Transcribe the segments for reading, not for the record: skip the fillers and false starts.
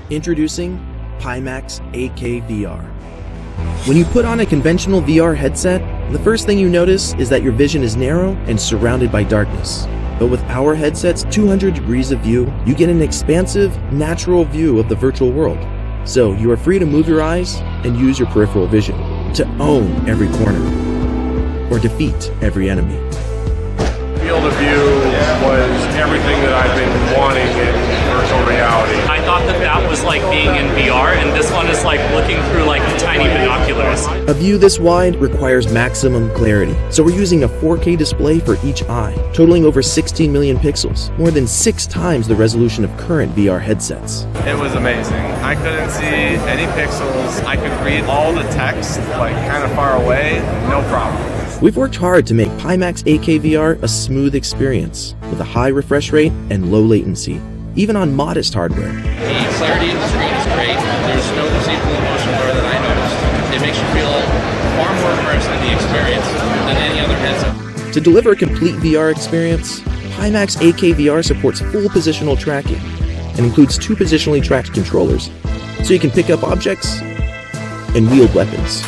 Introducing Pimax AK VR. When you put on a conventional VR headset, the first thing you notice is that your vision is narrow and surrounded by darkness. But with our headset's 200 degrees of view, you get an expansive, natural view of the virtual world. So you are free to move your eyes and use your peripheral vision to own every corner or defeat every enemy. Field of view was everything that I've been wanting in virtual reality. I thought that was like being in VR, and this one is like looking through like tiny binoculars. A view this wide requires maximum clarity, so we're using a 4K display for each eye, totaling over 16 million pixels, more than 6 times the resolution of current VR headsets. It was amazing. I couldn't see any pixels. I could read all the text, like kind of far away, no problem. We've worked hard to make Pimax AK VR a smooth experience, with a high refresh rate and low latency, even on modest hardware. The clarity of the screen is great. There's no perceivable motion blur that I noticed. It makes you feel far more immersed in the experience than any other headset. To deliver a complete VR experience, Pimax AK VR supports full positional tracking and includes 2 positionally tracked controllers, so you can pick up objects and wield weapons.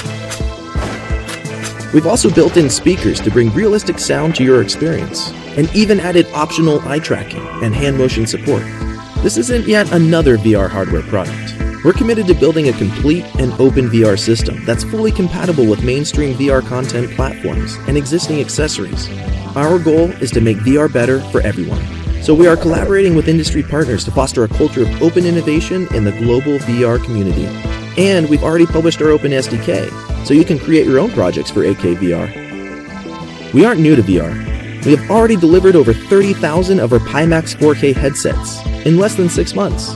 We've also built in speakers to bring realistic sound to your experience, and even added optional eye tracking and hand motion support. This isn't yet another VR hardware product. We're committed to building a complete and open VR system that's fully compatible with mainstream VR content platforms and existing accessories. Our goal is to make VR better for everyone. So we are collaborating with industry partners to foster a culture of open innovation in the global VR community. And we've already published our open SDK, so you can create your own projects for AK VR. We aren't new to VR. We have already delivered over 30,000 of our Pimax 4K headsets in less than 6 months.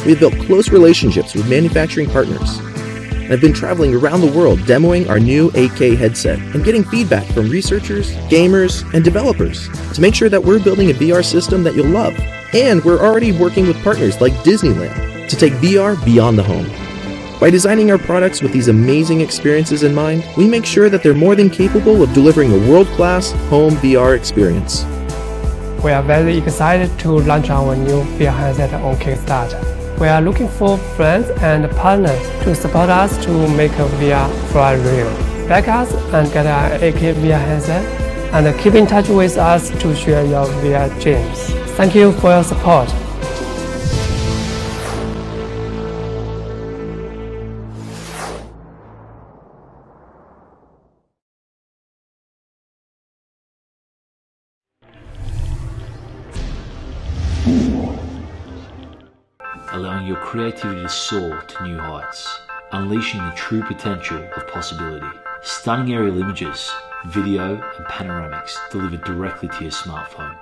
We have built close relationships with manufacturing partners, and have been traveling around the world demoing our new AK headset and getting feedback from researchers, gamers, and developers to make sure that we're building a VR system that you'll love. And we're already working with partners like Disneyland to take VR beyond the home. By designing our products with these amazing experiences in mind, we make sure that they're more than capable of delivering a world-class home VR experience. We are very excited to launch our new VR headset on Kickstarter. We are looking for friends and partners to support us to make a VR for real. Back us and get an AK VR headset, and keep in touch with us to share your VR dreams. Thank you for your support. Allowing your creativity to soar to new heights, unleashing the true potential of possibility. Stunning aerial images, video and panoramics delivered directly to your smartphone.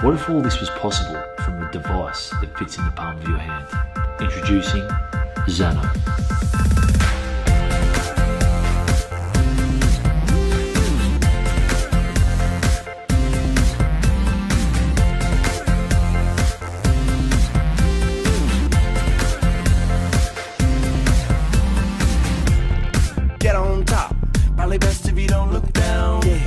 What if all this was possible from a device that fits in the palm of your hand? Introducing Xano. Best if you don't look down. Yeah,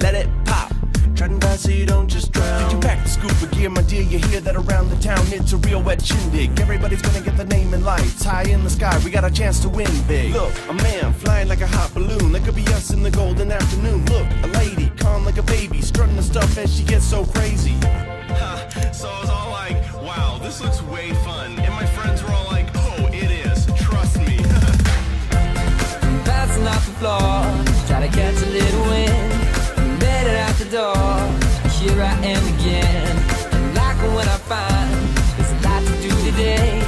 let it pop. Treading fast so you don't just drown. You pack the scoop of gear, my dear. You hear that around the town. It's a real wet shindig. Everybody's gonna get the name in lights. High in the sky, we got a chance to win big. Look, a man flying like a hot balloon. That could be us in the golden afternoon. Look, a lady calm like a baby, strutting the stuff as she gets so crazy. So I was all like, wow, this looks way fun. And my friends were all like, oh, it is. Trust me. Passing off the floor, try to catch a little wind. Made it out the door, here I am again. And like what I find, there's a lot to do today.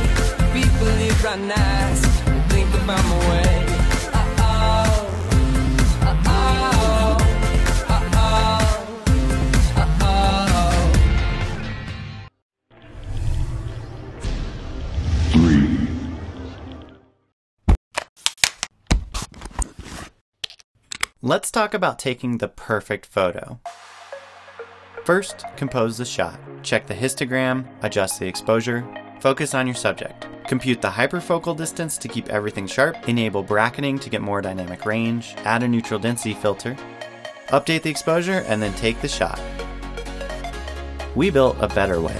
People live right nice, and think about my way. Uh-oh, uh-oh, uh-oh, uh-oh. 3. Let's talk about taking the perfect photo. First, compose the shot. Check the histogram, adjust the exposure, focus on your subject. Compute the hyperfocal distance to keep everything sharp, enable bracketing to get more dynamic range, add a neutral density filter, update the exposure, and then take the shot. We built a better way.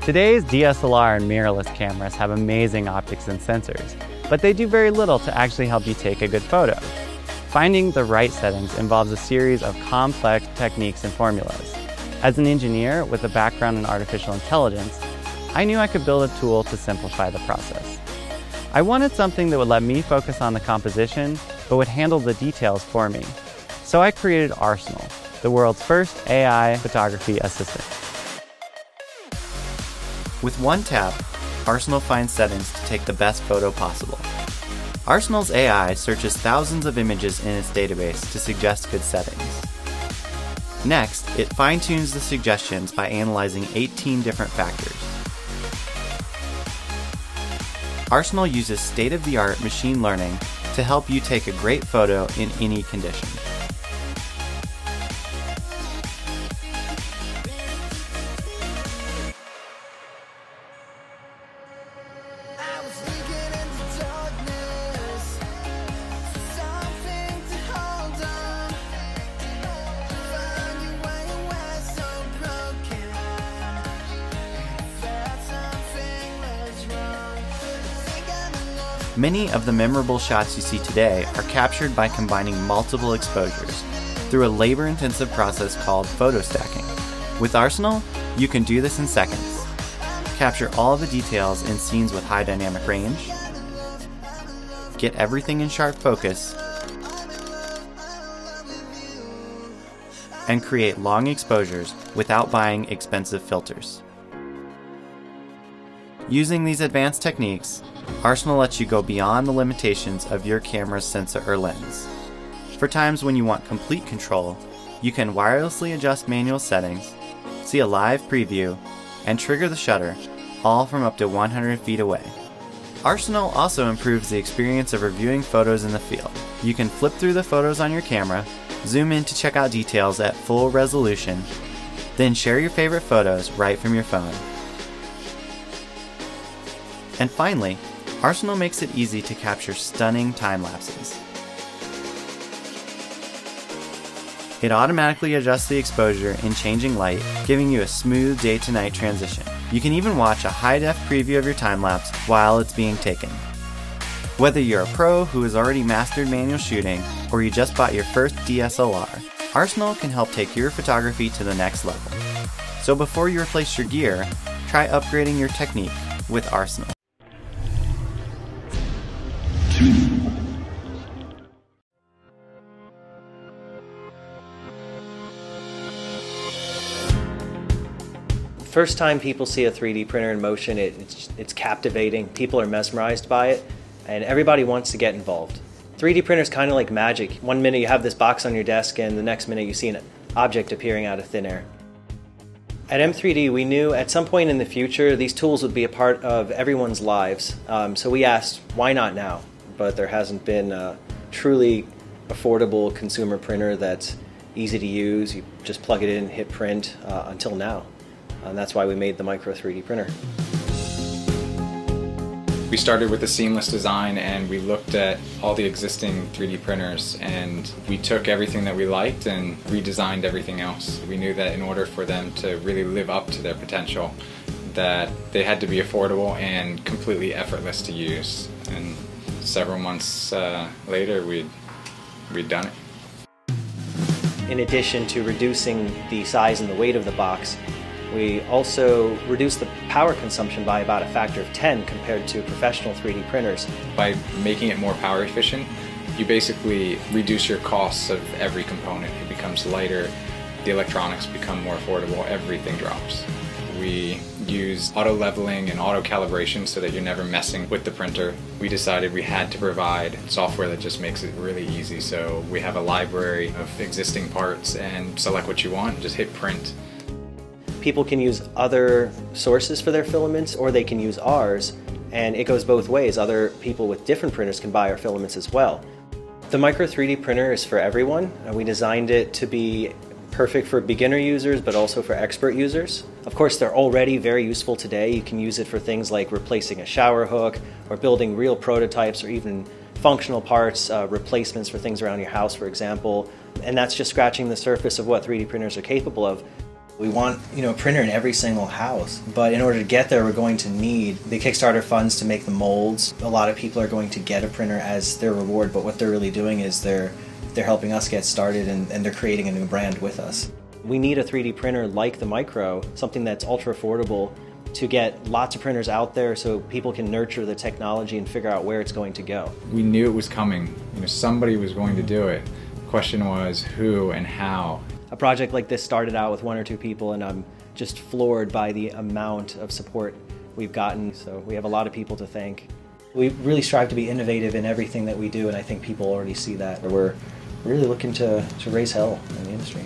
Today's DSLR and mirrorless cameras have amazing optics and sensors, but they do very little to actually help you take a good photo. Finding the right settings involves a series of complex techniques and formulas. As an engineer with a background in artificial intelligence, I knew I could build a tool to simplify the process. I wanted something that would let me focus on the composition, but would handle the details for me. So I created Arsenal, the world's first AI photography assistant. With one tap, Arsenal finds settings to take the best photo possible. Arsenal's AI searches thousands of images in its database to suggest good settings. Next, it fine-tunes the suggestions by analyzing 18 different factors. Arsenal uses state-of-the-art machine learning to help you take a great photo in any condition. Many of the memorable shots you see today are captured by combining multiple exposures through a labor-intensive process called photo stacking. With Arsenal, you can do this in seconds. Capture all the details in scenes with high dynamic range, get everything in sharp focus, and create long exposures without buying expensive filters. Using these advanced techniques, Arsenal lets you go beyond the limitations of your camera's sensor or lens. For times when you want complete control, you can wirelessly adjust manual settings, see a live preview, and trigger the shutter, all from up to 100 feet away. Arsenal also improves the experience of reviewing photos in the field. You can flip through the photos on your camera, zoom in to check out details at full resolution, then share your favorite photos right from your phone. And finally, Arsenal makes it easy to capture stunning time lapses. It automatically adjusts the exposure in changing light, giving you a smooth day-to-night transition. You can even watch a high-def preview of your time-lapse while it's being taken. Whether you're a pro who has already mastered manual shooting, or you just bought your first DSLR, Arsenal can help take your photography to the next level. So before you replace your gear, try upgrading your technique with Arsenal. First time people see a 3D printer in motion, it's captivating. People are mesmerized by it, and everybody wants to get involved. 3D printer is kind of like magic. One minute you have this box on your desk, and the next minute you see an object appearing out of thin air. At M3D, we knew at some point in the future these tools would be a part of everyone's lives. So we asked, why not now? But there hasn't been a truly affordable consumer printer that's easy to use. You just plug it in, hit print until now. And that's why we made the Micro 3D printer. We started with a seamless design, and we looked at all the existing 3D printers, and we took everything that we liked and redesigned everything else. We knew that in order for them to really live up to their potential, that they had to be affordable and completely effortless to use. And several months later, we'd done it. In addition to reducing the size and the weight of the box, we also reduced the power consumption by about a factor of 10 compared to professional 3D printers. By making it more power efficient, you basically reduce your costs of every component. It becomes lighter, the electronics become more affordable, everything drops. We use auto leveling and auto calibration so that you're never messing with the printer. We decided we had to provide software that just makes it really easy. So we have a library of existing parts, and select what you want, just hit print. People can use other sources for their filaments, or they can use ours, and it goes both ways. Other people with different printers can buy our filaments as well. The Micro 3D printer is for everyone, and we designed it to be perfect for beginner users, but also for expert users. Of course, they're already very useful today. You can use it for things like replacing a shower hook, or building real prototypes, or even functional parts, replacements for things around your house, for example. And that's just scratching the surface of what 3D printers are capable of. We want, a printer in every single house, but in order to get there, we're going to need the Kickstarter funds to make the molds. A lot of people are going to get a printer as their reward, but what they're really doing is they're helping us get started, and they're creating a new brand with us. We need a 3D printer like the Micro, something that's ultra affordable, to get lots of printers out there so people can nurture the technology and figure out where it's going to go. We knew it was coming. Somebody was going to do it. The question was who and how. A project like this started out with 1 or 2 people, and I'm just floored by the amount of support we've gotten, so we have a lot of people to thank. We really strive to be innovative in everything that we do, and I think people already see that. We're really looking to raise hell in the industry.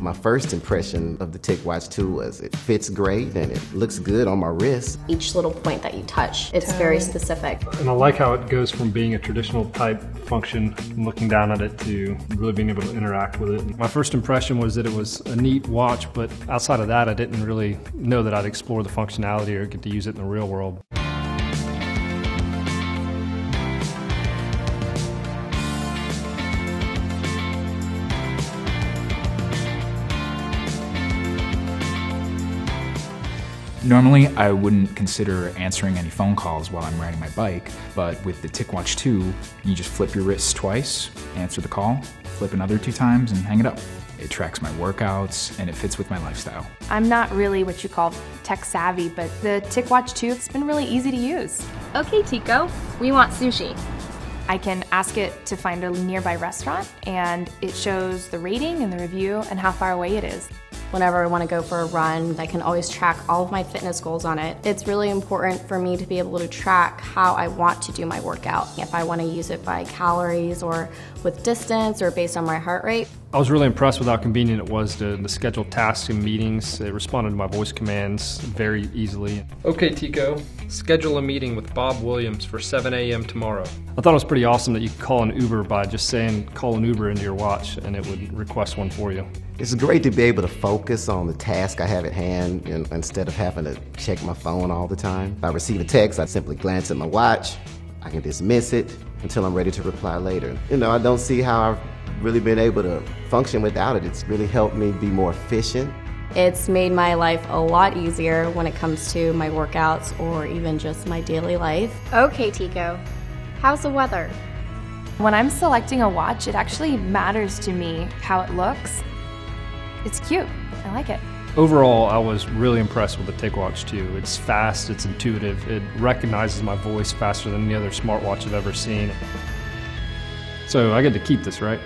My first impression of the TicWatch 2 was it fits great and it looks good on my wrist. Each little point that you touch, it's very specific. And I like how it goes from being a traditional type function, looking down at it, to really being able to interact with it. My first impression was that it was a neat watch, but outside of that, I didn't really know that I'd explore the functionality or get to use it in the real world. Normally, I wouldn't consider answering any phone calls while I'm riding my bike, but with the TicWatch 2, you just flip your wrists twice, answer the call, flip another 2 times, and hang it up. It tracks my workouts, and it fits with my lifestyle. I'm not really what you call tech savvy, but the TicWatch 2 has been really easy to use. Okay, Tico, we want sushi. I can ask it to find a nearby restaurant, and it shows the rating and the review and how far away it is. Whenever I want to go for a run, I can always track all of my fitness goals on it. It's really important for me to be able to track how I want to do my workout. If I want to use it by calories or with distance or based on my heart rate. I was really impressed with how convenient it was to schedule tasks and meetings. It responded to my voice commands very easily. Okay, Tico, schedule a meeting with Bob Williams for 7 a.m. tomorrow. I thought it was pretty awesome that you could call an Uber by just saying call an Uber into your watch and it would request one for you. It's great to be able to focus on the task I have at hand instead of having to check my phone all the time. If I receive a text, I simply glance at my watch. I can dismiss it until I'm ready to reply later. I don't see how I've really been able to function without it. It's really helped me be more efficient. It's made my life a lot easier when it comes to my workouts or even just my daily life. Okay, Tico, how's the weather? When I'm selecting a watch, it actually matters to me how it looks. It's cute. I like it. Overall, I was really impressed with the TicWatch 2. It's fast, it's intuitive, it recognizes my voice faster than any other smartwatch I've ever seen. So I get to keep this, right?